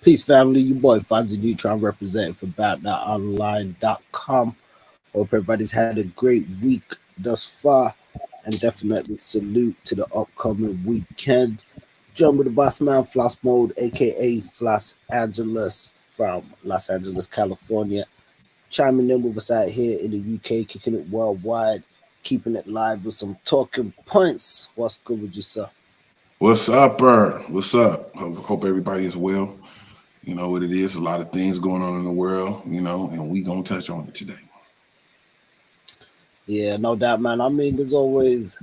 Peace, family. Your boy FONZi Neutron representing for BatNotOnline.com. Hope everybody's had a great week thus far, and definitely salute to the upcoming weekend. Join with the boss man, Floss Mode, aka Floss Angeles from Los Angeles, California. Chiming in with us out here in the UK, kicking it worldwide, keeping it live with some talking points. What's good with you, sir? What's up, Bird? What's up? Hope everybody is well. You know what it is. A lot of things going on in the world, and we gonna touch on it today. Yeah, no doubt, man. I mean, there's always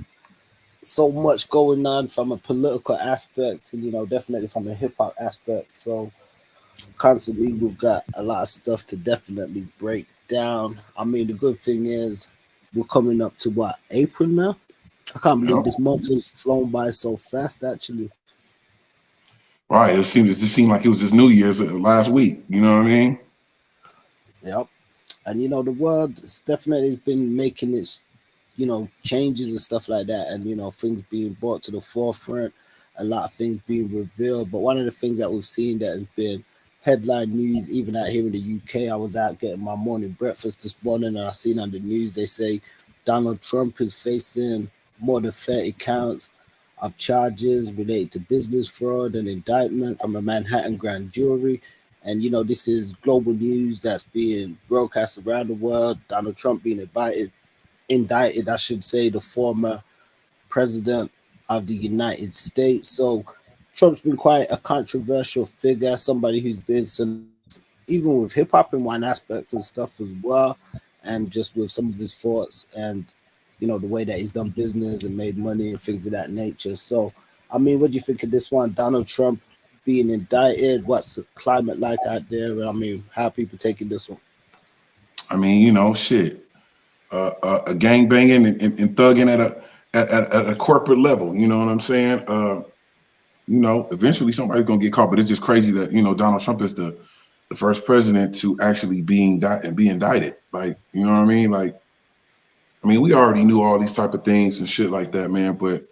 so much going on from a political aspect and definitely from a hip-hop aspect, so constantly we've got a lot of stuff to definitely break down. I mean, the good thing is we're coming up to what, April now. I can't believe Yep. this month has flown by so fast, actually. Right. It just seemed like it was just New Year's last week. You know what I mean? Yep. And the world has definitely been making its changes and stuff like that, and things being brought to the forefront, a lot of things being revealed. But one of the things that we've seen that has been headline news, even out here in the UK, I was out getting my morning breakfast this morning, and I seen on the news they say Donald Trump is facing more than 30 counts of charges related to business fraud and indictment from a Manhattan grand jury. And this is global news that's being broadcast around the world. Donald Trump being indicted, I should say, the former president of the United States. So Trump's been quite a controversial figure, somebody who's been even with hip hop in one aspect and stuff as well, and just with some of his thoughts and the way that he's done business and made money and things of that nature. So, I mean, what do you think of this one, Donald Trump being indicted? What's the climate like out there? I mean, how are people taking this one? I mean, shit. A gang banging and thugging at a corporate level. You know what I'm saying? Eventually somebody's gonna get caught. But it's just crazy that Donald Trump is the first president to actually be indicted. Like, you know what I mean? Like, I mean, we already knew all these type of things and shit like that, man. But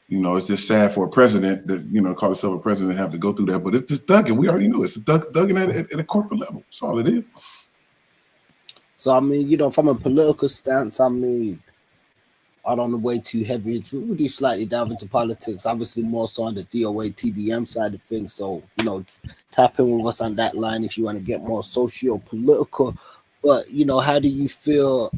it's just sad for a president that call himself a president and have to go through that. But it's just thugging. We already knew it's thugging at a corporate level. That's all it is. So, I mean, from a political stance, I mean, I don't know, way too heavy into it. We do slightly dive into politics, obviously more so on the DOA TBM side of things. So, tap in with us on that line if you want to get more socio-political. But, how do you feel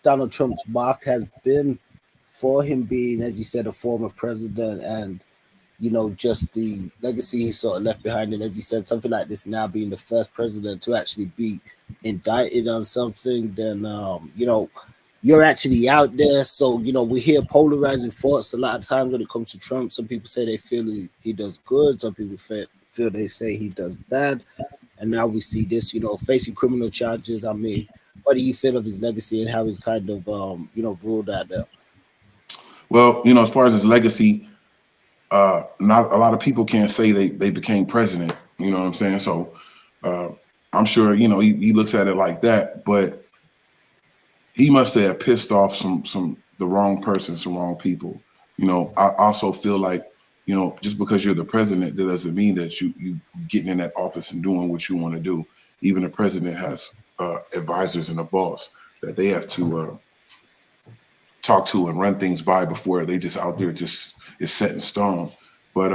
Donald Trump's mark has been for him being, as you said, a former president, and just the legacy he sort of left behind, and as you said, something like this now being the first president to actually be indicted on something, then you're actually out there. So we hear polarizing thoughts a lot of times when it comes to Trump. Some people say they feel he does good, some people feel they say he does bad, and now we see this facing criminal charges. I mean, what do you feel of his legacy and how he's kind of ruled out there? Well, as far as his legacy, not a lot of people can say they became president. You know what I'm saying? So I'm sure he looks at it like that, but he must have pissed off the wrong person, some wrong people. I also feel like just because you're the president, that doesn't mean that you getting in that office and doing what you want to do. Even the president has advisors and a boss that they have to talk to and run things by before they just out there just is set in stone. But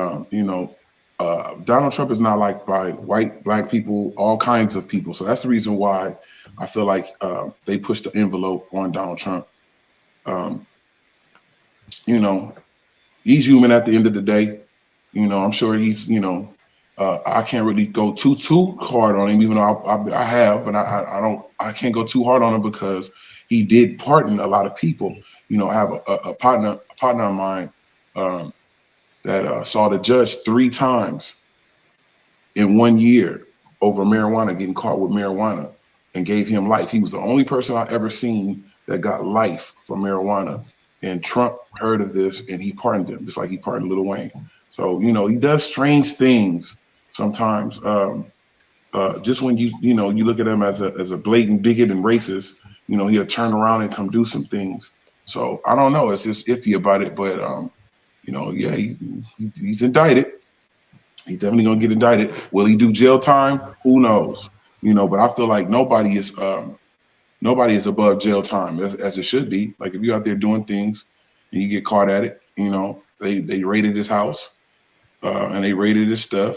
Donald Trump is not liked by white, black people, all kinds of people. So that's the reason why I feel like they pushed the envelope on Donald Trump. He's human at the end of the day. I'm sure he's, I can't really go too hard on him, even though I have, but I can't go too hard on him because he did pardon a lot of people. I have a partner of mine that saw the judge 3 times in 1 year over marijuana, getting caught with marijuana, and gave him life. He was the only person I ever seen that got life from marijuana. And Trump heard of this and he pardoned him, just like he pardoned Lil Wayne. So, he does strange things sometimes. Just when you look at him as a blatant bigot and racist, he'll turn around and come do some things. So I don't know. It's just iffy about it, but yeah, he's indicted. He's definitely gonna get indicted. Will he do jail time? Who knows? You know, but I feel like nobody is above jail time as it should be. Like if you're out there doing things and you get caught at it, you know, they raided his house and they raided his stuff.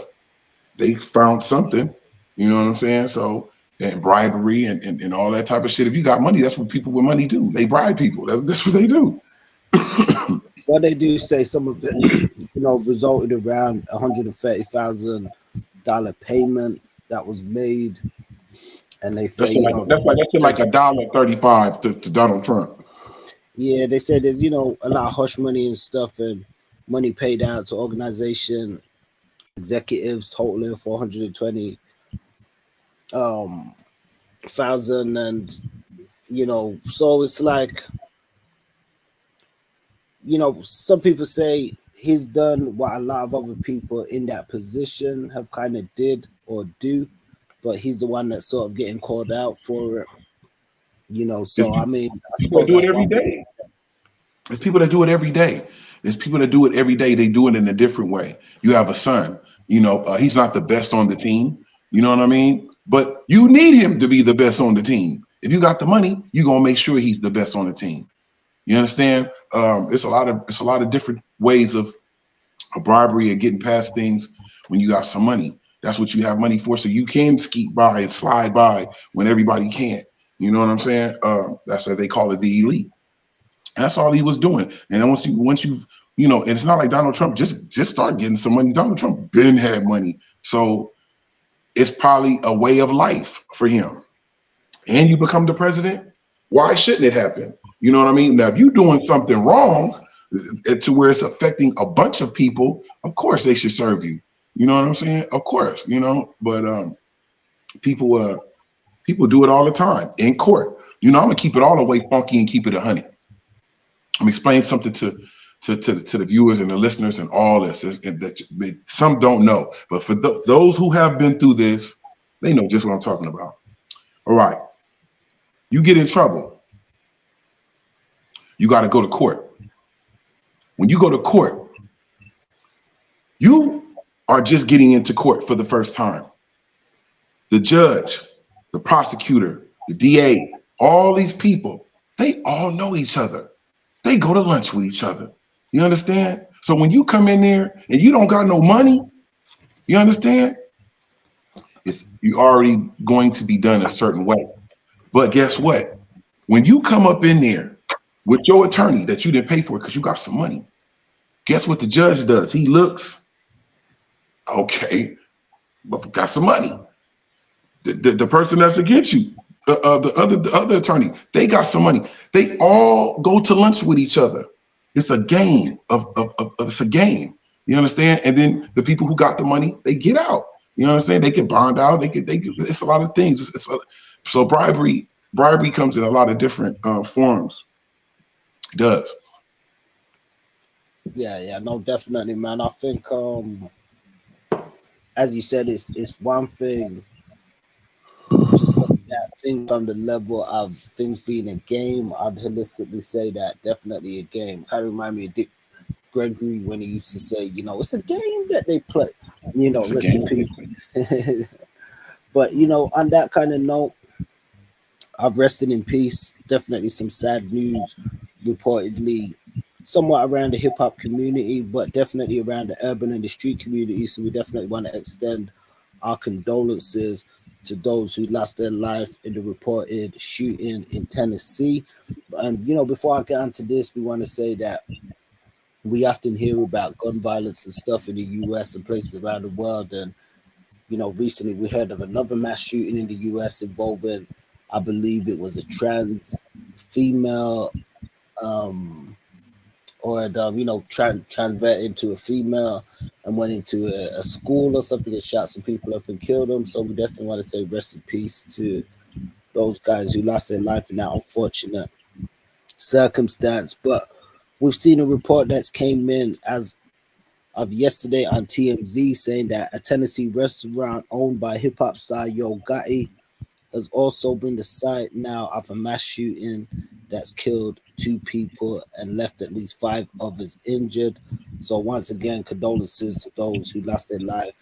They found something, you know what I'm saying? So and bribery and all that type of shit. If you got money, that's what people with money do. They bribe people. That's what they do. Well, they do say some of it, resulted around $130,000 payment that was made, and they say, That's like $1.35 to Donald Trump. yeah, they said there's a lot of hush money and stuff, and money paid out to organization executives totaling 420 thousand, and so it's like, some people say he's done what a lot of other people in that position have kind of did or do, but he's the one that's sort of getting called out for it. So I mean, I People suppose do it that's every one. day. There's people that do it every day. There's people that do it every day. They do it in a different way. You have a son. He's not the best on the team. You know what I mean? But you need him to be the best on the team. If you got the money, you're gonna make sure he's the best on the team. You understand? It's a lot of different ways of bribery and getting past things when you got some money. That's what you have money for, so you can skeet by and slide by when everybody can't. You know what I'm saying? That's why they call it the elite. And that's all he was doing. And then once you've and it's not like Donald Trump just start getting some money. Donald Trump been had money, so it's probably a way of life for him. And you become the president. Why shouldn't it happen? You know what I mean? Now, if you're doing something wrong to where it's affecting a bunch of people, of course they should serve you. You know what I'm saying? Of course, but people do it all the time in court. I'm gonna keep it all the way funky and keep it 100. I'm explaining something to the viewers and the listeners and all this that some don't know, but for those who have been through this, they know just what I'm talking about. All right, you get in trouble, you got to go to court. When you go to court, you are just getting into court for the first time. The judge, the prosecutor, the DA, all these people, they all know each other. They go to lunch with each other. You understand? So when you come in there and you don't got no money, you understand? You're already going to be done a certain way. But guess what? When you come up in there with your attorney that you didn't pay for because you got some money, guess what the judge does? He looks, okay, but got some money. The person that's against you, the other attorney, they got some money. They all go to lunch with each other. It's a game it's a game. You understand? And then the people who got the money, they get out. You understand? They get bond out. It's a lot of things. So bribery comes in a lot of different forms. It does. Yeah, no, definitely, man. I think, as you said, it's one thing. Just looking at things on the level of things being a game, I'd holistically say that definitely a game. Kind of remind me of Dick Gregory when he used to say, it's a game that they play. Rest in peace. But on that kind of note, I've rested in peace. Definitely some sad news, reportedly, somewhat around the hip hop community, but definitely around the urban and the street community. So we definitely want to extend our condolences to those who lost their life in the reported shooting in Tennessee. And before I get onto this, we want to say that we often hear about gun violence and stuff in the US and places around the world. And recently we heard of another mass shooting in the US involving, I believe it was a trans female, or transvert into a female and went into a school or something and shot some people up and killed them. So we definitely want to say rest in peace to those guys who lost their life in that unfortunate circumstance. But we've seen a report that's came in as of yesterday on TMZ saying that a Tennessee restaurant owned by hip-hop star Yo Gotti has also been the site now of a mass shooting that's killed 2 people and left at least 5 others injured. So once again, condolences to those who lost their life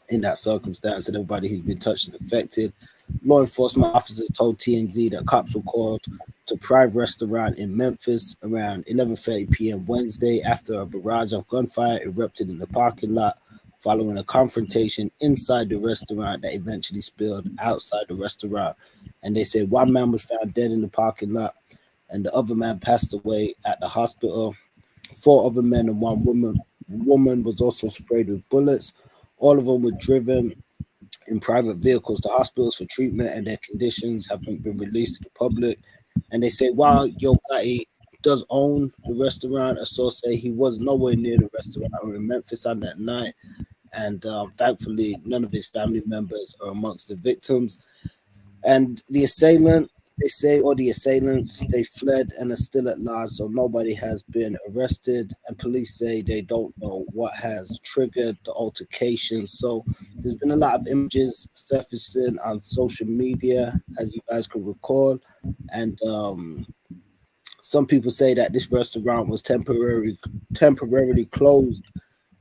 in that circumstance and everybody who's been touched and affected. Law enforcement officers told TMZ that cops were called to private restaurant in Memphis around 11:30 p.m. Wednesday after a barrage of gunfire erupted in the parking lot following a confrontation inside the restaurant that eventually spilled outside the restaurant. And they said one man was found dead in the parking lot and the other man passed away at the hospital. Four other men and one woman was also sprayed with bullets. All of them were driven in private vehicles to hospitals for treatment, and their conditions haven't been released to the public. And they say while Yo Gotti does own the restaurant, a source say he was nowhere near the restaurant or in Memphis on that night. And thankfully, none of his family members are amongst the victims. And the assailant, they say, or the assailants, they fled and are still at large, so nobody has been arrested. And police say they don't know what has triggered the altercation. So there's been a lot of images surfacing on social media, as you guys can recall. And some people say that this restaurant was temporarily closed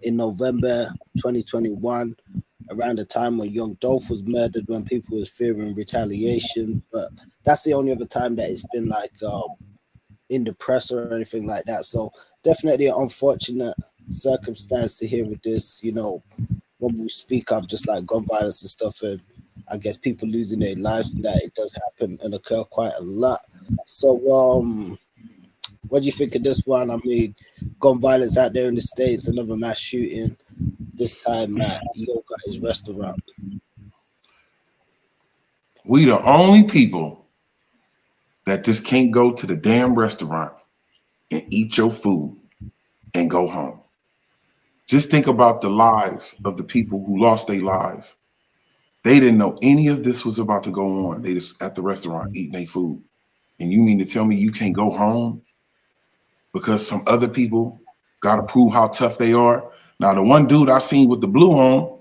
in November 2021, around the time when Young Dolph was murdered, when people was fearing retaliation. But that's the only other time that it's been like in the press or anything like that. So definitely an unfortunate circumstance to hear with this, you know, when we speak of just like gun violence and stuff, and I guess people losing their lives, and that it does happen and occur quite a lot. So what do you think of this one? I mean, gun violence out there in the States, another mass shooting, this time at Yo Gotti's restaurant. We the only people that just can't go to the damn restaurant and eat your food and go home. Just think about the lives of the people who lost their lives. They didn't know any of this was about to go on. They just at the restaurant eating their food. And you mean to tell me you can't go home because some other people got to prove how tough they are? Now, the one dude I seen with the blue on,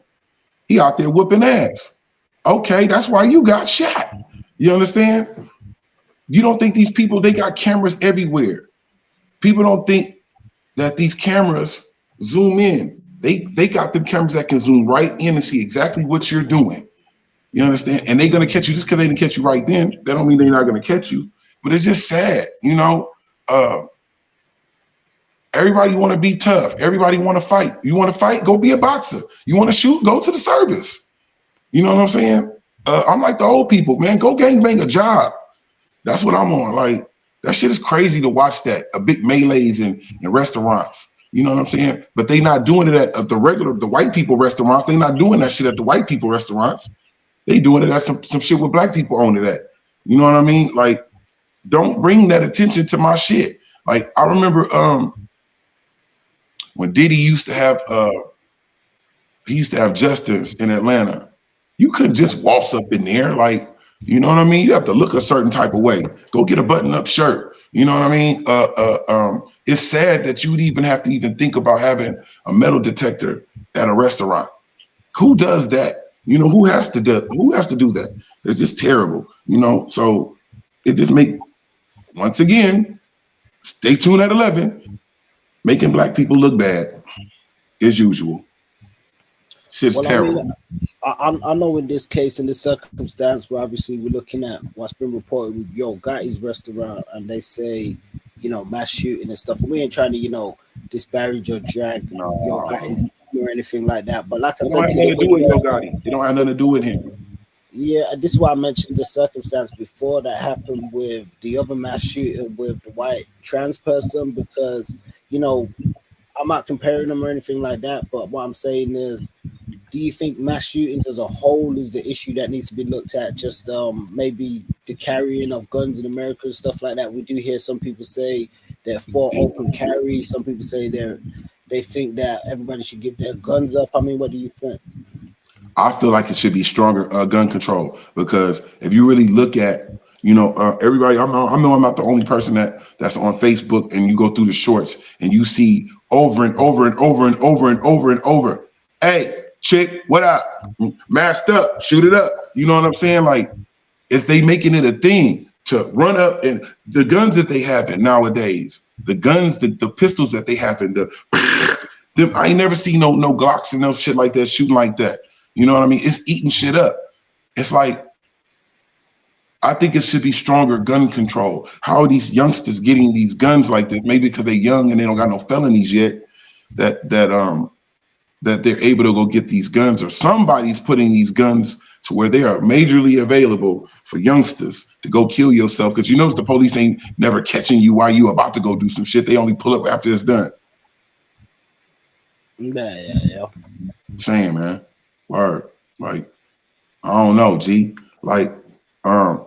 he out there whooping ass. Okay, that's why you got shot. You understand? You don't think these people, they got cameras everywhere. People don't think that these cameras zoom in. They got them cameras that can zoom right in and see exactly what you're doing. You understand? And they're going to catch you just because they didn't catch you right then. That don't mean they're not going to catch you. But it's just sad, you know? Everybody want to be tough. Everybody want to fight. You want to fight? Go be a boxer. You want to shoot? Go to the service. You know what I'm saying? I'm like the old people, man. Go gangbang a job. That's what I'm on. Like, that shit is crazy to watch that. A big melees in restaurants. You know what I'm saying? But they not doing it at the white people restaurants. They not doing that shit at the white people restaurants. They doing it at some shit where black people own it at. You know what I mean? Like, don't bring that attention to my shit. Like, I remember when Diddy used to have Justice in Atlanta. You couldn't just waltz up in there, like, you know what I mean? You have to look a certain type of way. Go get a button-up shirt. You know what I mean? It's sad that you would even have to even think about having a metal detector at a restaurant. Who does that? You know, who has to do that? It's just terrible, you know? So it just once again, stay tuned at 11, making black people look bad as usual. Shit's terrible. I know in this case, in this circumstance, where obviously we're looking at what's been reported with Yo Gotti's restaurant, and they say, you know, mass shooting and stuff. And we ain't trying to, you know, disparage or drag Yo Gotti or anything like that. But like I said, it don't have nothing to do with Yo Gotti. It don't have nothing to do with him. Yeah, this is why I mentioned the circumstance before that happened with the other mass shooting with the white trans person, because, you know, I'm not comparing them or anything like that. But what I'm saying is, do you think mass shootings as a whole is the issue that needs to be looked at? Just maybe the carrying of guns in America and stuff like that. We do hear some people say they're for open carry. Some people say they think that everybody should give their guns up. I mean, what do you think? I feel like it should be stronger gun control, because if you really look at, you know, everybody, I know I'm not the only person that's on Facebook, and you go through the shorts and you see over and over and over and over and over and over, hey, chick, what up? Masked up, shoot it up. You know what I'm saying? Like, if they making it a thing, to run up, and the guns that they have in nowadays, the guns, the pistols that they have in them, I ain't never seen no Glocks and no shit like that shooting like that. You know what I mean? It's eating shit up. It's like, I think it should be stronger gun control. How are these youngsters getting these guns like this? Maybe because they're young and they don't got no felonies yet, that they're able to go get these guns, or somebody's putting these guns to where they are majorly available for youngsters to go kill yourself. Because you notice the police ain't never catching you while you about to go do some shit. They only pull up after it's done. Yeah. Saying, man, word. Like, I don't know, G. Like, I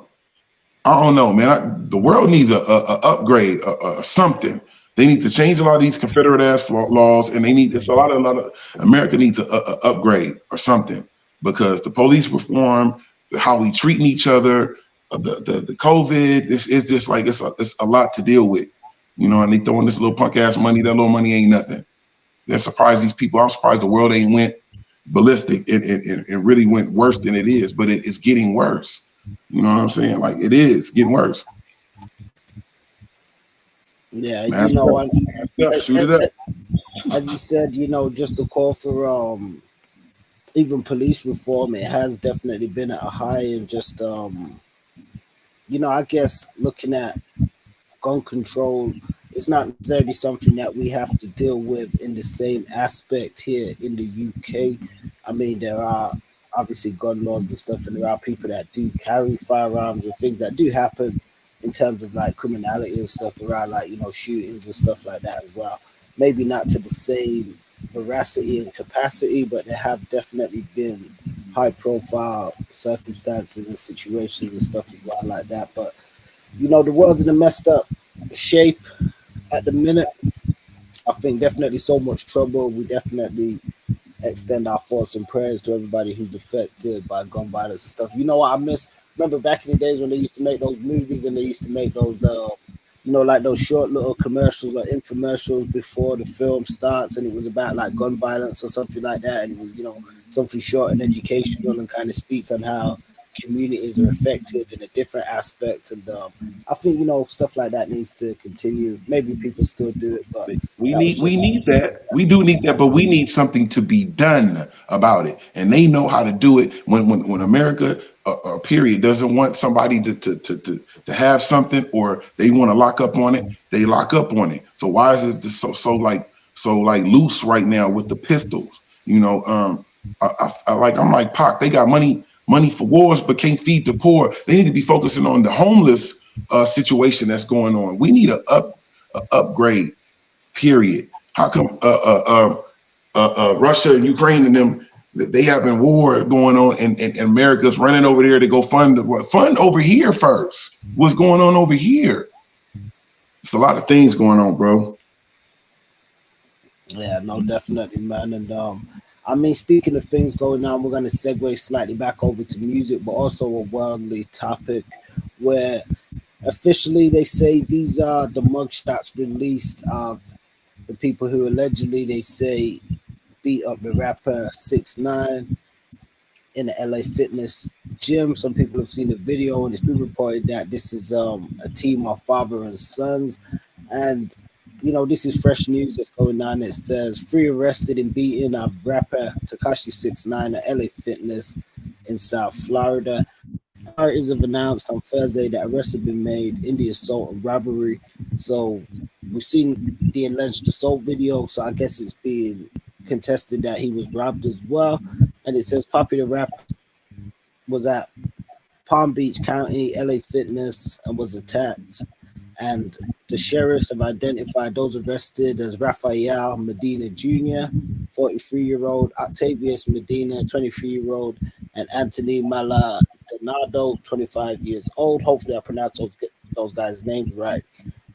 don't know, man. The world needs a upgrade, something. They need to change a lot of these Confederate ass laws, and it's a lot of America needs a upgrade or something, because the police reform, how we treating each other, the COVID, this is just like it's a lot to deal with, you know. And they throwing this little punk ass money. That little money ain't nothing. They're surprised these people. I'm surprised the world ain't went ballistic and really went worse than it is, but it's getting worse. You know what I'm saying? Like, it is getting worse. Yeah, Man, you know, shoot it up. as you said, you know, just the call for even police reform, it has definitely been at a high, and just you know, I guess looking at gun control, it's not necessarily something that we have to deal with in the same aspect here in the UK. I mean, there are obviously gun laws and stuff, and there are people that do carry firearms and things that do happen in terms of like criminality and stuff. There are, like, you know, shootings and stuff like that as well. Maybe not to the same veracity and capacity, but there have definitely been high profile circumstances and situations and stuff as well like that. But you know, the world's in a messed up shape at the minute. I think definitely so much trouble. We definitely extend our thoughts and prayers to everybody who's affected by gun violence and stuff. You know what I miss? Remember back in the days when they used to make those movies, and they used to make those, you know, like those short little commercials or infomercials before the film starts, and it was about like gun violence or something like that, and it was, you know, something short and educational and kind of speaks on how communities are affected in a different aspect. And I think, you know, stuff like that needs to continue. Maybe people still do it, but We that was need we just need that. We do need that, but we need something to be done about it. And they know how to do it. When America, period, doesn't want somebody to have something, or they want to lock up on it, they lock up on it. So why is it just so loose right now with the pistols? You know, I'm like, Pac, they got money for wars, but can't feed the poor. They need to be focusing on the homeless situation that's going on. We need a upgrade. Period. How come Russia and Ukraine and them, they having war going on, and America's running over there to go fund over here first? What's going on over here? It's a lot of things going on, bro. yeah, no, definitely, man. And I mean, speaking of things going on, we're going to segue slightly back over to music, but also a worldly topic where officially they say these are the mugshots released of the people who allegedly, they say, beat up the rapper 6ix9ine in the LA fitness gym. Some people have seen the video, and it's been reported that this is a team of father and sons. And you know, this is fresh news that's going on. It says 3 arrested in beating of rapper Tekashi 6ix9ine at LA Fitness in South Florida. Authorities have announced on Thursday that arrests have been made in the assault and robbery. So we've seen the alleged assault video. So I guess it's being contested that he was robbed as well. And it says popular rapper was at Palm Beach County, LA Fitness, and was attacked. And the sheriffs have identified those arrested as Rafael Medina Jr., 43-year-old, Octavius Medina, 23-year-old, and Anthony Maldonado, 25 years old. Hopefully I pronounced those guys' names right.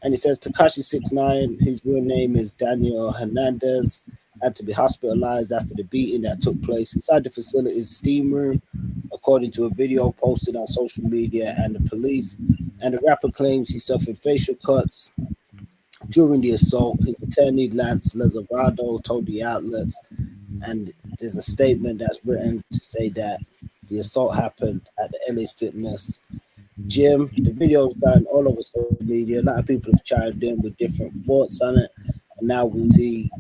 And it says Tekashi 6ix9ine, whose real name is Daniel Hernandez, had to be hospitalized after the beating that took place inside the facility's steam room, according to a video posted on social media and the police. And the rapper claims he suffered facial cuts during the assault. His attorney, Lance Lazarado, told the outlets, and there's a statement that's written to say that the assault happened at the LA Fitness Jim, the video's gone all over social media. A lot of people have chimed in with different thoughts on it. And now we see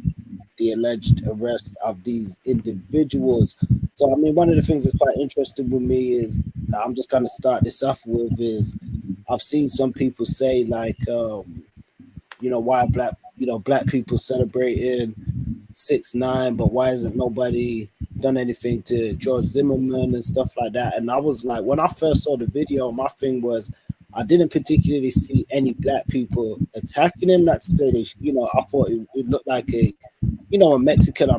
the alleged arrest of these individuals. So, I mean, one of the things that's quite interesting with me is I'm just going to start this off with is I've seen some people say like, why black, black people celebrating 6ix9ine, but why hasn't nobody done anything to George Zimmerman and stuff like that? And I was like, when I first saw the video, my thing was I didn't particularly see any black people attacking him. Not to say they, I thought it looked like a Mexican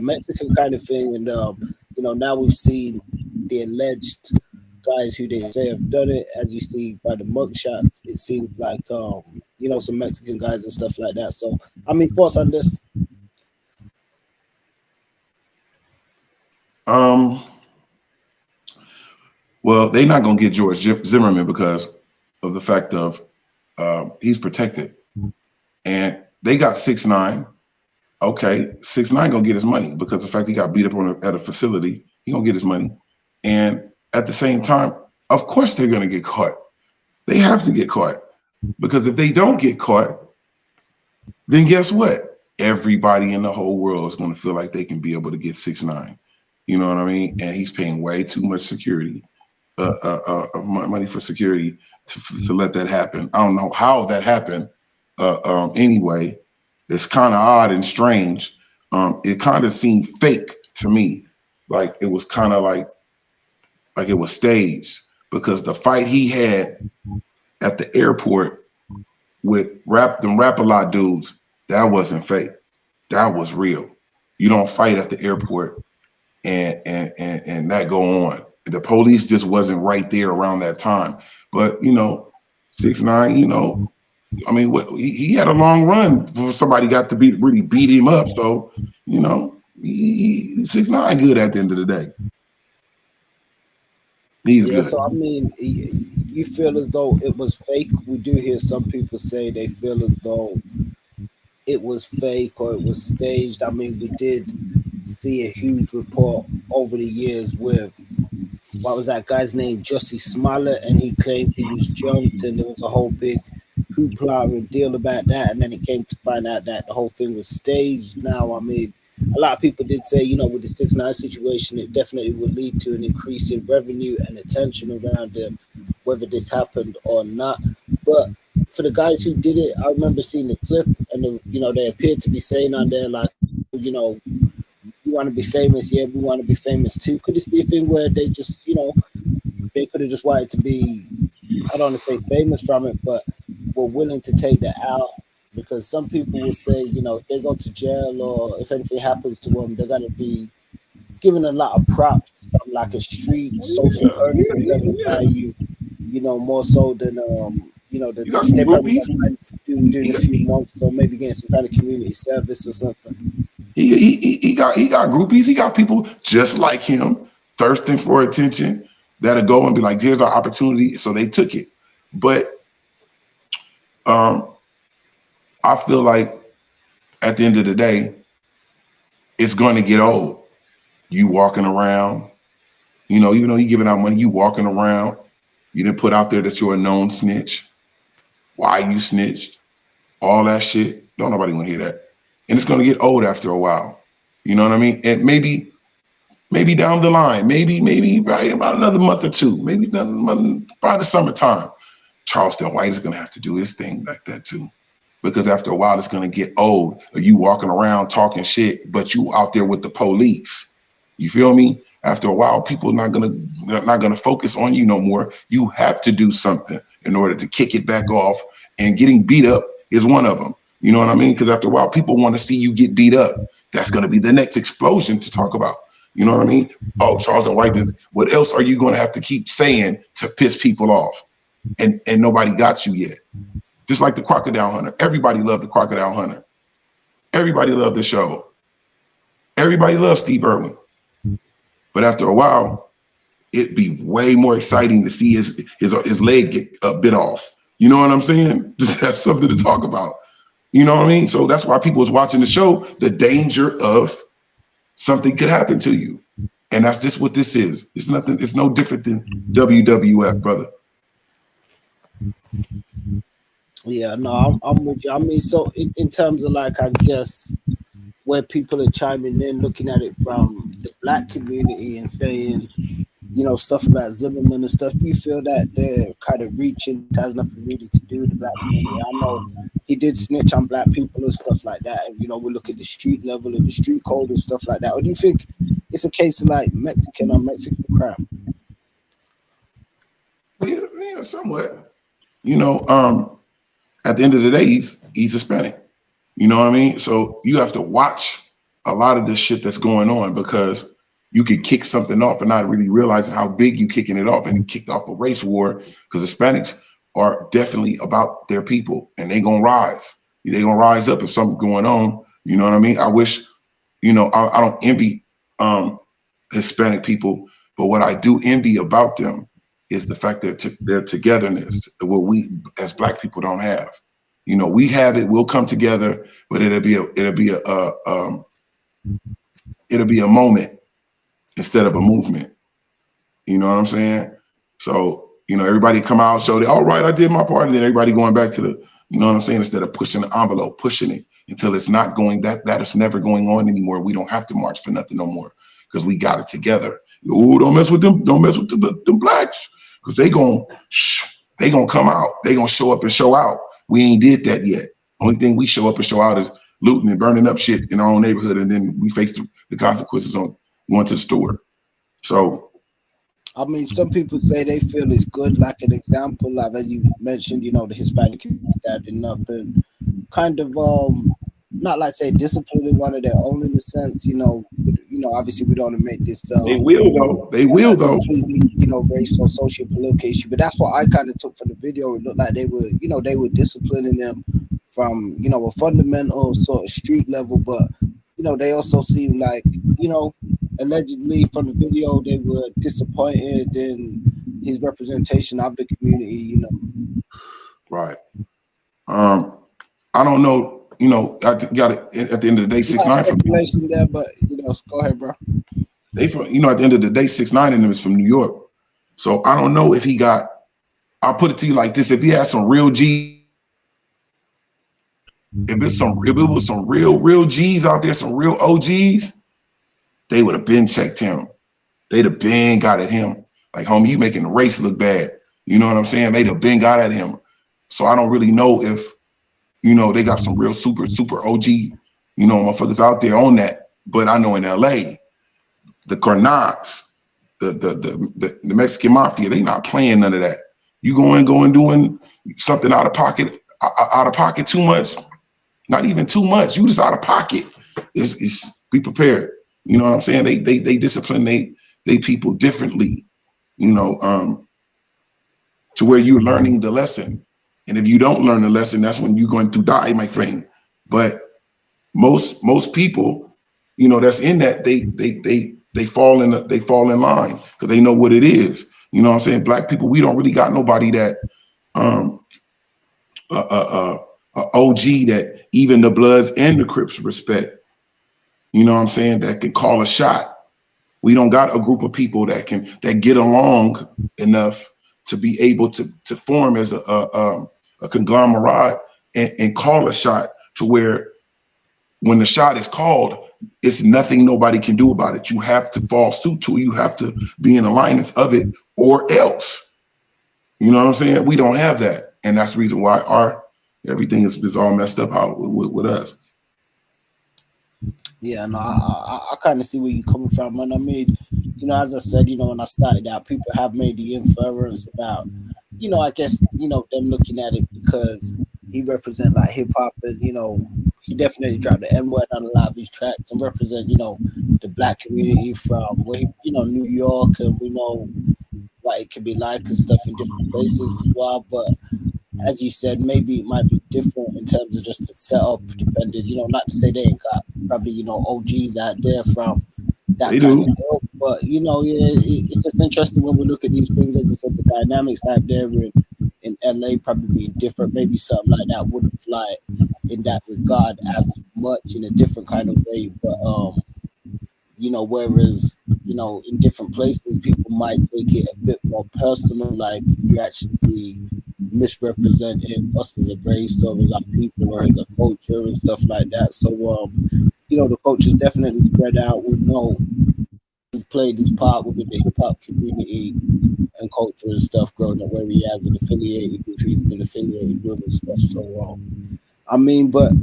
kind of thing. And now we've seen the alleged guys who they say have done it. As you see by the mugshots, it seems like some Mexican guys and stuff like that. So, I mean, thoughts on this? Well, they're not gonna get George Zimmerman because of the fact of he's protected, and they got 6ix9ine. Okay, 6ix9ine gonna get his money because the fact he got beat up at a facility, he gonna get his money. And at the same time, of course they're gonna get caught. They have to get caught because if they don't get caught, then guess what? Everybody in the whole world is gonna feel like they can be able to get 6ix9ine. You know what I mean? And he's paying way too much security, money for security to let that happen. I don't know how that happened. Anyway, it's kind of odd and strange. It kind of seemed fake to me, like it was kind of like it was staged, because the fight he had at the airport with them Rap-A-Lot dudes, that wasn't fake. That was real. You don't fight at the airport and that go on. The police just wasn't right there around that time. But 6ix9ine, I mean, he had a long run before somebody got to really beat him up. So, 6ix9ine good at the end of the day. He's good. So I mean, you feel as though it was fake. We do hear some people say they feel as though it was fake or it was staged. I mean, we did see a huge report over the years with what was that guy's name, Jussie Smollett, and he claimed he was jumped, and there was a whole big hoopla and deal about that, and then it came to find out that the whole thing was staged. Now, I mean, a lot of people did say, with the 6ix9ine situation, it definitely would lead to an increase in revenue and attention around him, whether this happened or not. But for the guys who did it, I remember seeing the clip, and they appeared to be saying on there like, you want to be famous, yeah, we want to be famous too. Could this be a thing where they just, they could have just wanted to be, I don't want to say famous from it, but were willing to take that out? Because some people will say, if they go to jail or if anything happens to them, they're going to be given a lot of props from like a street social currency level value, more so than, they probably doing a few months or maybe getting some kind of community service or something. He got groupies. He got people just like him thirsting for attention that'll go and be like, here's our opportunity. So they took it. But I feel like at the end of the day, it's going to get old. You walking around, even though you giving out money, you walking around, you didn't put out there that you're a known snitch. Why you snitched? All that shit. Don't nobody want to hear that. And it's going to get old after a while. You know what I mean? And maybe down the line, maybe about another month or two, maybe by the summertime, Charleston White is going to have to do his thing like that too. Because after a while, it's going to get old. You walking around talking shit, but you out there with the police. You feel me? After a while, people are not gonna focus on you no more. You have to do something in order to kick it back off. And getting beat up is one of them. You know what I mean? Because after a while, people want to see you get beat up. That's going to be the next explosion to talk about. You know what I mean? Oh, Charleston White, what else are you going to have to keep saying to piss people off? And nobody got you yet. Just like the Crocodile Hunter. Everybody loved the Crocodile Hunter. Everybody loved the show. Everybody loved Steve Irwin. But after a while, it'd be way more exciting to see his leg get bit off. You know what I'm saying? Just have something to talk about. You know what I mean? So that's why people was watching the show, the danger of something could happen to you. And that's just what this is. It's nothing, it's no different than WWF, brother. Yeah, no, I'm with you. I mean, so in terms of like, I guess where people are chiming in, looking at it from the black community and saying, you know, stuff about Zimmerman and stuff. Do you feel that they're kind of reaching? This has nothing really to do with the black community. I know he did snitch on black people and stuff like that. And, you know, we look at the street level and the street code and stuff like that. Or do you think it's a case of like Mexican on Mexican crime? Yeah, somewhat. You know, at the end of the day, he's Hispanic. You know what I mean? So you have to watch a lot of this shit that's going on, because you could kick something off and not really realizing how big you kicking it off, and you kicked off a race war, because Hispanics are definitely about their people, and they gonna rise. They gonna rise up if something's going on. You know what I mean? I wish, you know, I don't envy Hispanic people, but what I do envy about them is the fact that their togetherness, what we as black people don't have. You know, we have it. We'll come together, but it'll be a moment instead of a movement. You know what I'm saying? So, you know, everybody come out, show that, all right, I did my part, and then everybody going back to the, you know what I'm saying, instead of pushing the envelope, pushing it until it's not going, that is never going on anymore. We don't have to march for nothing no more, because we got it together. Oh, don't mess with them, don't mess with them blacks, because they gonna come out. They gonna show up and show out. We ain't did that yet. Only thing we show up and show out is looting and burning up shit in our own neighborhood, and then we face the consequences on going to the store. So, I mean, some people say they feel it's good, like an example, like as you mentioned, you know, the Hispanic community standing up and kind of not like say disciplining one of their own in a sense, you know, obviously we don't make this they will though. They will though. You know, race or social political issue, but that's what I kind of took from the video. It looked like they were, you know, they were disciplining them from, you know, a fundamental sort of street level, but you know, they also seemed like, you know, allegedly from the video they were disappointed in his representation of the community, you know. Right. I don't know, you know, I got it at the end of the day, 6ix9ine from there, but you know, go ahead, bro. They from, you know, at the end of the day, 6ix9ine and them is from New York. So I don't know if he got, I'll put it to you like this, if he had some real G, if it was some real G's out there, some real OGs, they would have been checked him. They'd have been got at him. Like, homie, you making the race look bad. You know what I'm saying? They'd have been got at him. So I don't really know if, you know, they got some real super OG, you know, motherfuckers out there on that. But I know in LA, the Carnats, the Mexican mafia, they not playing none of that. You going doing something out of pocket too much, not even too much. You just out of pocket. It's be prepared. You know what I'm saying? They discipline they people differently, you know, to where you're learning the lesson. And if you don't learn the lesson, that's when you're going to die, my friend. But most people, you know, that's in that, they fall in line because they know what it is. You know what I'm saying? Black people, we don't really got nobody that OG that even the Bloods and the Crips respect. You know what I'm saying? That can call a shot. We don't got a group of people that get along enough to be able to form as a conglomerate and call a shot to where when the shot is called, it's nothing nobody can do about it. You have to fall suit to it. You have to be in alignment of it or else. You know what I'm saying? We don't have that. And that's the reason why everything is all messed up out with us. Yeah, no, I kind of see where you're coming from. And I mean, you know, as I said, you know, when I started out, people have made the inference about, you know, I guess, you know, them looking at it because he represent like hip hop and, you know, he definitely dropped the N-word on a lot of his tracks and represent, you know, the black community from where he, you know, New York, and we know what it could be like and stuff in different places as well. But as you said, maybe it might be different in terms of just the setup, depending, you know, not to say they ain't got probably, you know, OGs out there from that kind of ilk, but you know, it's just interesting when we look at these things, as you said, the dynamics out there in LA probably being different. Maybe something like that wouldn't fly in that regard as much in a different kind of way, but you know, whereas, you know, in different places people might take it a bit more personal, like you actually misrepresenting us as a race or as a people or as a culture and stuff like that. So the culture's definitely spread out. We know he's played his part within the hip hop community and culture and stuff growing up where he has an affiliated with, he's been affiliated with and stuff. So I mean, but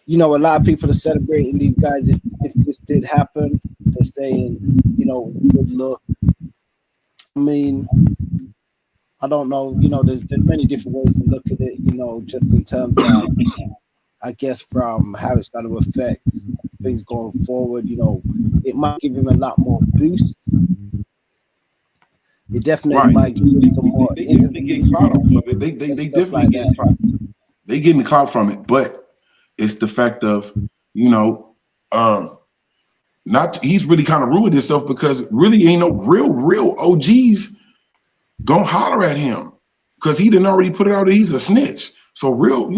a lot of people are celebrating these guys if this did happen. They're saying, good luck. I mean, I don't know, there's many different ways to look at it, just in terms of, I guess, from how it's going to affect things going forward. It might give him a lot more boost. It definitely might give him some more. They get clout off of it. They definitely get clout. They getting the clout from it, but it's the fact of, he's really kind of ruined himself because really ain't no real OGs gonna holler at him because he didn't already put it out that he's a snitch. So real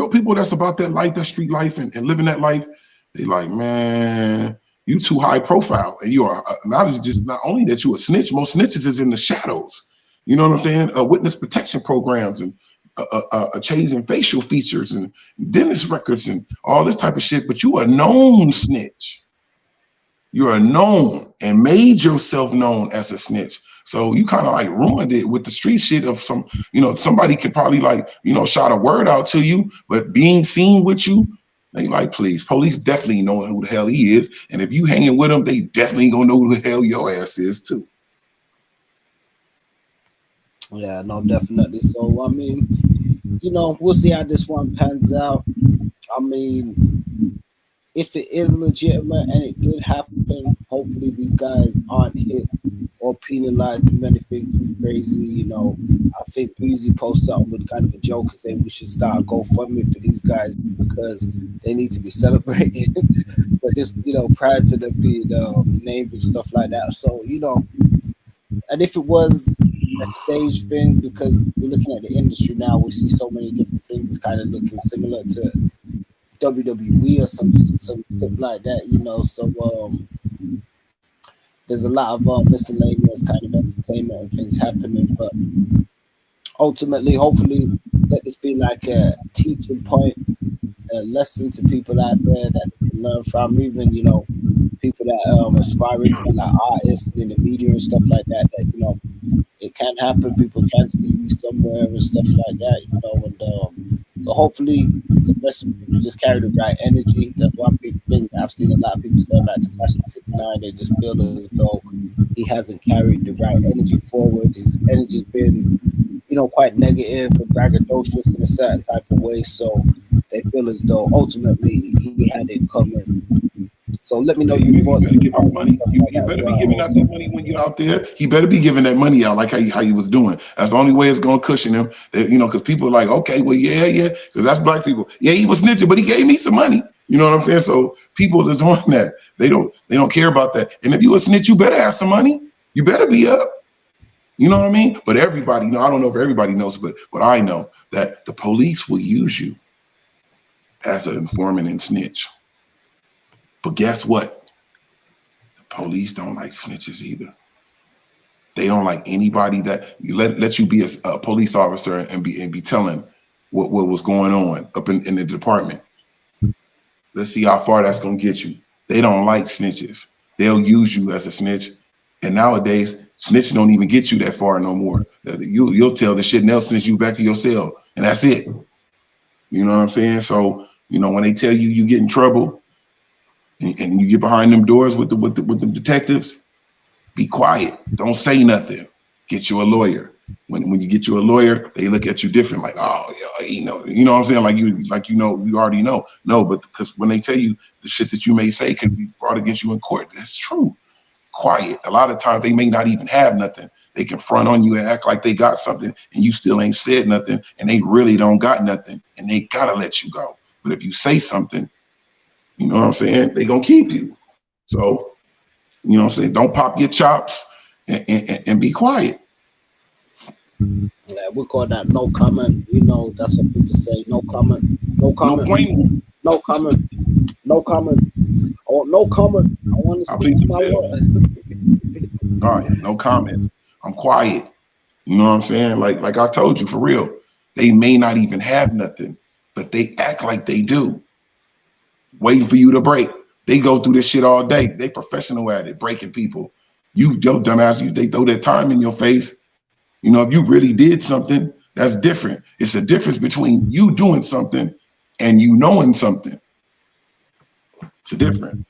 people that's about that life, that street life and living that life, they like, man, you too high profile. And you are not only that you a snitch, most snitches is in the shadows. You know what I'm saying? Witness protection programs and a change in facial features and dentist records and all this type of shit. But you a known snitch. You are known and made yourself known as a snitch. So you kind of like ruined it with the street shit of somebody could probably shout a word out to you, but being seen with you, they like, please, police definitely knowing who the hell he is. And if you hanging with him, they definitely gonna know who the hell your ass is too. Yeah, no, definitely. So, I mean, we'll see how this one pans out. I mean, if it is legitimate and it did happen, hopefully these guys aren't hit or penalized for anything too crazy. I think FONZi posted something with kind of a joke saying we should start a GoFundMe for these guys because they need to be celebrated. But this, prior to them being named and stuff like that. So, and if it was a stage thing, because we're looking at the industry now, we see so many different things. It's kind of looking similar to WWE or something like that, So there's a lot of miscellaneous kind of entertainment and things happening, but ultimately, hopefully, let this be like a teaching point, a lesson to people out there that they can learn from. Even people that aspiring to be like artists in the media and stuff like that. That it can happen. People can see you somewhere and stuff like that. And so hopefully it's the best. You just carry the right energy. That's one big thing I've seen a lot of people say about 6ix9ine. They just feel as though he hasn't carried the right energy forward. His energy's been, quite negative and braggadocious in a certain type of way. So they feel as though ultimately he had it coming. So let me know your thoughts. You better be giving out that money when you're out there. He better be giving that money out like how he was doing. That's the only way it's going to cushion him. Because people are like, okay, well, yeah, because that's black people. Yeah, he was snitching, but he gave me some money. You know what I'm saying? So people is on that. They don't care about that. And if you a snitch, you better have some money. You better be up. You know what I mean? But everybody, I don't know if everybody knows, but I know that the police will use you as an informant and snitch. But guess what? The police don't like snitches either. They don't like anybody that you let you be a police officer and be telling what was going on up in the department. Let's see how far that's gonna get you. They don't like snitches. They'll use you as a snitch. And nowadays, snitching don't even get you that far no more. You'll tell the shit and they'll snitch you back to your cell, and that's it. You know what I'm saying? So when they tell you get in trouble, and you get behind them doors with the detectives, be quiet. Don't say nothing. Get you a lawyer. When you get you a lawyer, they look at you different, like, oh yeah, you know what I'm saying? You already know. No, but because when they tell you the shit that you may say can be brought against you in court, that's true. Quiet. A lot of times they may not even have nothing. They can front on you and act like they got something, and you still ain't said nothing, and they really don't got nothing, and they gotta let you go. But if you say something, you know what I'm saying? They gonna keep you. So, you know what I'm saying? Don't pop your chops and be quiet. Yeah, we call that no comment. That's what people say. No comment. No comment. No comment. No comment. Oh, no comment. I want to speak to my lawyer. All right, no comment. I'm quiet. You know what I'm saying? Like I told you, for real. They may not even have nothing, but they act like they do, waiting for you to break. They go through this shit all day. They professional at it, breaking people. Your dumbass, they throw that time in your face. You know, if you really did something, that's different. It's a difference between you doing something and you knowing something. It's a difference.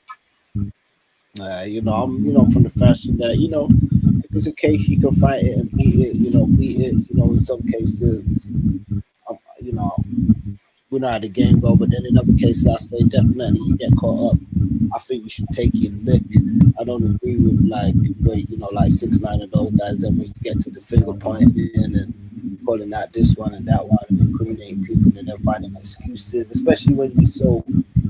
You know, I'm, you know, from the fashion that, you know, if it's a case you can fight it and beat it, you know, beat it. You know, in some cases, you know, we know how the game go, but then in other cases, I say definitely you get caught up. I think you should take your lick. I don't agree with like where, you know, like 6ix9ine and those guys. Then when you get to the finger pointing and calling out this one and that one and incriminating people and then finding excuses, especially when you're so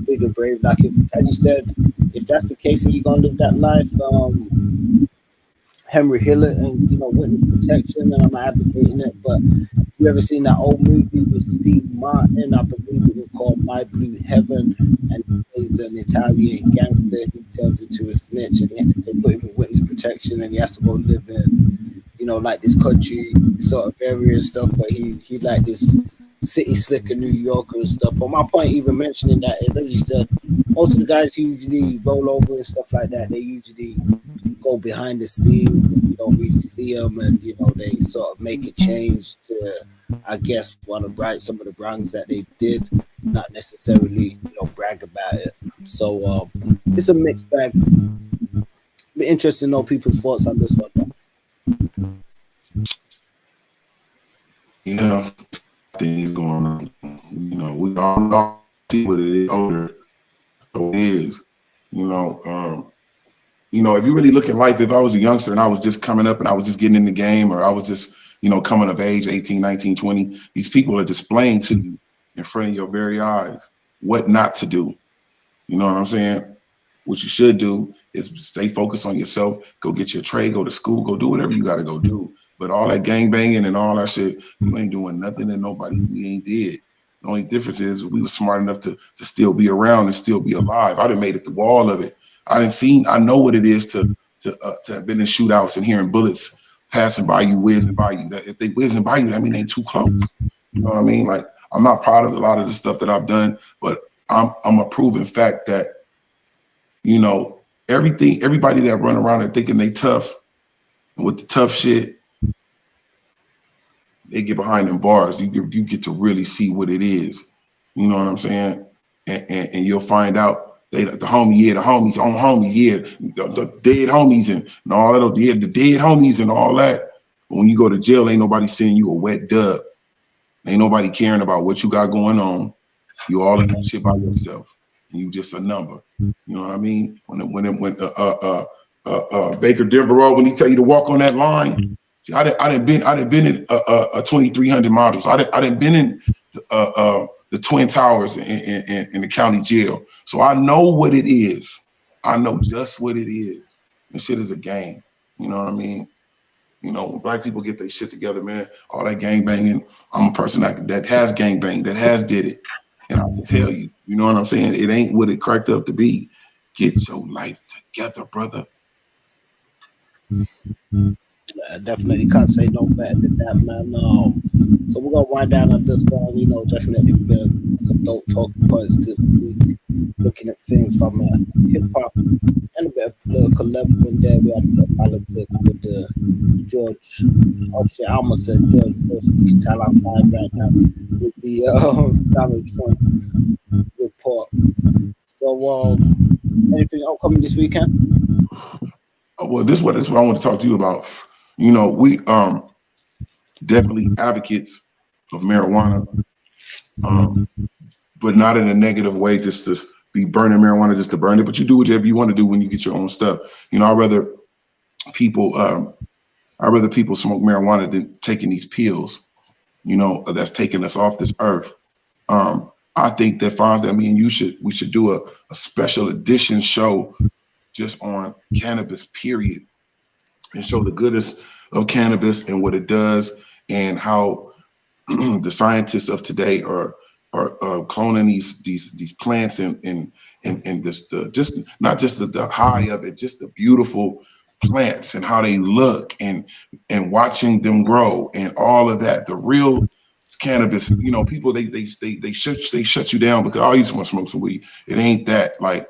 big and brave. Like if, as you said, if that's the case and you're gonna live that life, Henry Hill and, you know, witness protection, and I'm advocating it. But you ever seen that old movie with Steve Martin? I believe it was called My Blue Heaven, and he plays an Italian gangster. He turns into a snitch, and they put him in witness protection, and he has to go live in, you know, like this country sort of area and stuff. But he like this city slicker New Yorker and stuff. But my point, even mentioning that, is, as you said, most of the guys who usually roll over and stuff like that, they usually go behind the scenes and you don't really see them, and you know, they sort of make a change to, I guess, want to right some of the wrongs that they did, not necessarily, you know, brag about it. So it's a mixed bag. Be interested to know people's thoughts on this one, though. You know, things going on. You know, we all see what it is older. So it is. You know, if you really look at life, if I was a youngster and I was just coming up and I was just getting in the game, or I was just, you know, coming of age, 18, 19, 20, these people are displaying to you in front of your very eyes what not to do. You know what I'm saying? What you should do is stay focused on yourself, go get your trade, go to school, go do whatever you got to go do. But all that gang banging and all that shit, you ain't doing nothing and nobody, we ain't did. The only difference is we were smart enough to still be around and still be alive. I done made it through all of it. I know what it is to have been in shootouts and hearing bullets passing by you, whizzing by you. That if they whizzing by you, that mean they too close. You know what I mean? Like, I'm not proud of a lot of the stuff that I've done, but I'm a proven fact that, you know, everybody that run around and thinking they tough and with the tough shit, they get behind them bars. You get to really see what it is. You know what I'm saying? And you'll find out. The homies, on homies, the dead homies and all that, the dead homies and all that. But when you go to jail, ain't nobody sending you a wet dub. Ain't nobody caring about what you got going on. You all in that shit by yourself, and you just a number. You know what I mean? When Baker Devereaux, when he tell you to walk on that line, see, I done been in 2,300 modules. I done been in the Twin Towers in the county jail. So I know what it is. I know just what it is. This shit is a game. You know what I mean? You know, when black people get their shit together, man, all that gang banging, I'm a person that has gang banged, that has did it. And I can tell you, you know what I'm saying? It ain't what it cracked up to be. Get your life together, brother. I definitely can't say no better than that, man. So we're gonna wind down on this one. You know, definitely been some dope talking points this week, looking at things from hip hop and a bit of political level in there. We had a bit of politics with the George. Oh shit, I almost said George Bush. You can tell I'm fine right now with the Donald Trump report. So, anything upcoming this weekend? Well, this is what I want to talk to you about. You know, we definitely advocates of marijuana, but not in a negative way, just to be burning marijuana just to burn it. But you do whatever you want to do when you get your own stuff. You know, I'd rather people smoke marijuana than taking these pills, you know, that's taking us off this earth. I think that FONZi, I mean, we should do a special edition show just on cannabis, period, and show the goodness of cannabis and what it does, and how the scientists of today are cloning these plants and this just not just the high of it, just the beautiful plants and how they look and watching them grow and all of that. The real cannabis, you know, people they shut you down because oh, you just want to smoke some weed. It ain't that. Like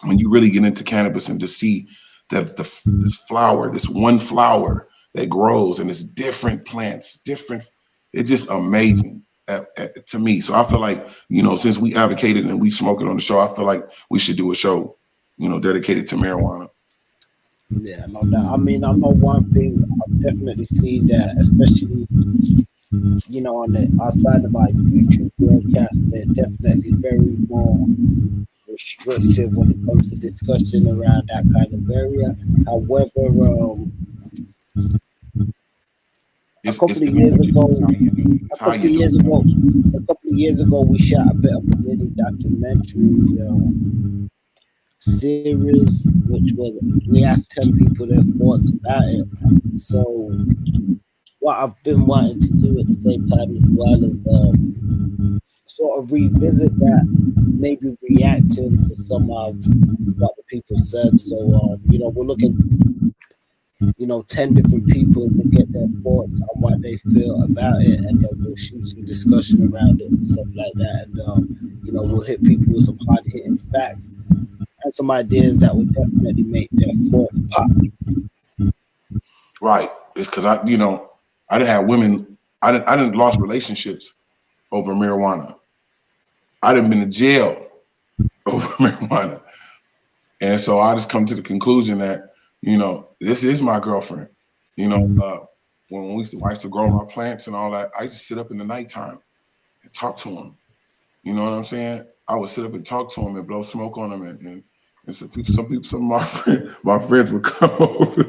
when you really get into cannabis and to see that this flower, this one flower that grows and it's different plants, different, it's just amazing to me. So I feel like, you know, since we advocated and we smoke it on the show, I feel like we should do a show, you know, dedicated to marijuana. Yeah, no doubt. I mean, I know one thing I've definitely seen that, especially you know, on the outside of our YouTube broadcast, they're definitely very more restrictive when it comes to discussion around that kind of area. However, a couple of years ago, a couple of years ago, a couple of years ago, we shot a bit of a mini documentary series, which was we asked 10 people their thoughts about it. So what I've been wanting to do at the same time as well is sort of revisit that, maybe reacting to some of what the people said. So you know, we're looking, you know, 10 different people will get their thoughts on what they feel about it, and then we'll shoot some discussion around it and stuff like that. And you know, we'll hit people with some hard hitting facts and some ideas that will definitely make their thoughts pop. Right. It's because I, you know, I didn't have women. I didn't lost relationships over marijuana. I didn't been to jail over marijuana, and so I just come to the conclusion that, you know, this is my girlfriend. You know, when I used to grow my plants and all that, I used to sit up in the nighttime and talk to them. You know what I'm saying? I would sit up and talk to them and blow smoke on them, and some of my friends would come over.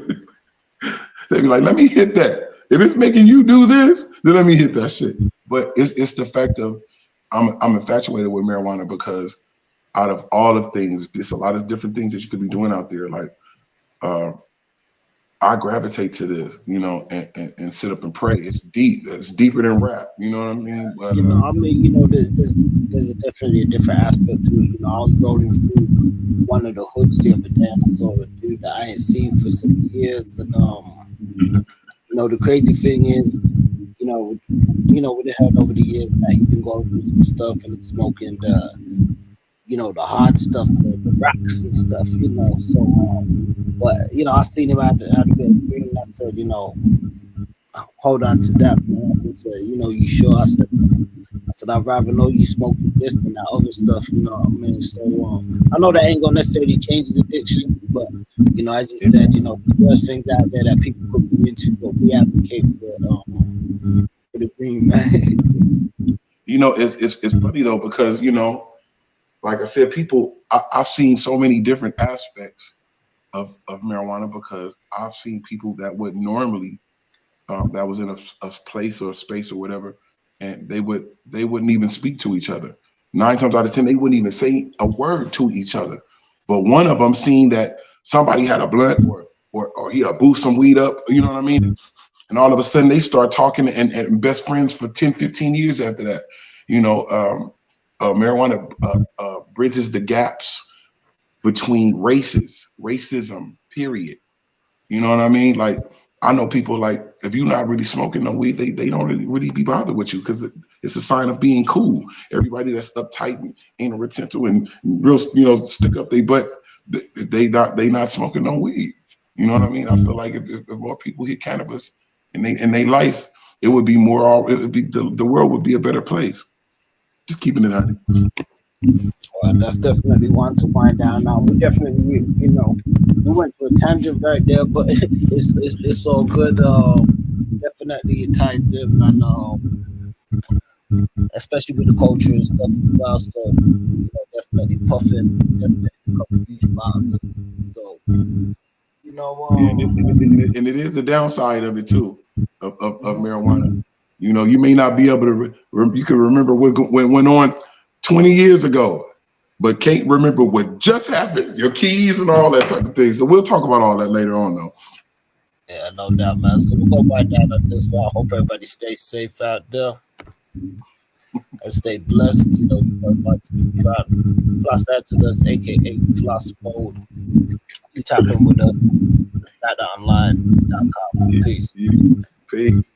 They'd be like, "Let me hit that. If it's making you do this, then let me hit that shit." But it's the fact of I'm infatuated with marijuana because out of all of things, there's a lot of different things that you could be doing out there. Like I gravitate to this, you know, and sit up and pray. It's deep. It's deeper than rap. You know what I mean? But, you know, I mean, you know, there's definitely a different aspect to it. You know, I was rolling through one of the hoods the other day, and I saw a dude that I ain't seen for some years, and you know, the crazy thing is, you know, we heard over the years that he's been going through some stuff and smoking the, you know, the hard stuff, the rocks and stuff, you know. So, but you know, I seen him out a bit of green, and I said, you know, hold on to that, man. He said, you know, you sure? I said, I'd rather know you smoking this than that other stuff, you know what I mean? So, I know that ain't gonna necessarily change his addiction, but you know, as you said, you know, there's things out there that people could be into, but we advocate for the green, man. you know, it's funny though because, you know, like I said, I've seen so many different aspects of marijuana because I've seen people that would normally that was in a place or a space or whatever, and they wouldn't even speak to each other. 9 times out of 10, they wouldn't even say a word to each other. But one of them seen that somebody had a blunt or he had boost some weed up, you know what I mean? And all of a sudden they start talking and best friends for 10, 15 years after that. You know, marijuana bridges the gaps between racism, period. You know what I mean? Like, I know people like, if you're not really smoking no weed, they don't really be bothered with you because it's a sign of being cool. Everybody that's uptight and ain't retentive and real, you know, stick up their butt, they not smoking no weed. You know what I mean? I feel like if more people hit cannabis in their life, it would be the world would be a better place. Just keeping it honey. Well, that's definitely one to find out. Now we definitely, you know, we went to a tangent right there, but it's all good. Definitely it ties in, and especially with the culture and stuff as well. So, you know, definitely puffing, definitely a couple huge amount of it. So, you know, and it is a downside of it too, of marijuana. You know, you may not be able to. You can remember what went on 20 years ago, but can't remember what just happened, your keys and all that type of thing. So we'll talk about all that later on, though. yeah, no doubt, man. So we're gonna wind down on this one. I hope everybody stays safe out there and stay blessed. You know, try Floss Angeles, aka Floss Mode. You tapping with us at online.com. Peace. Peace.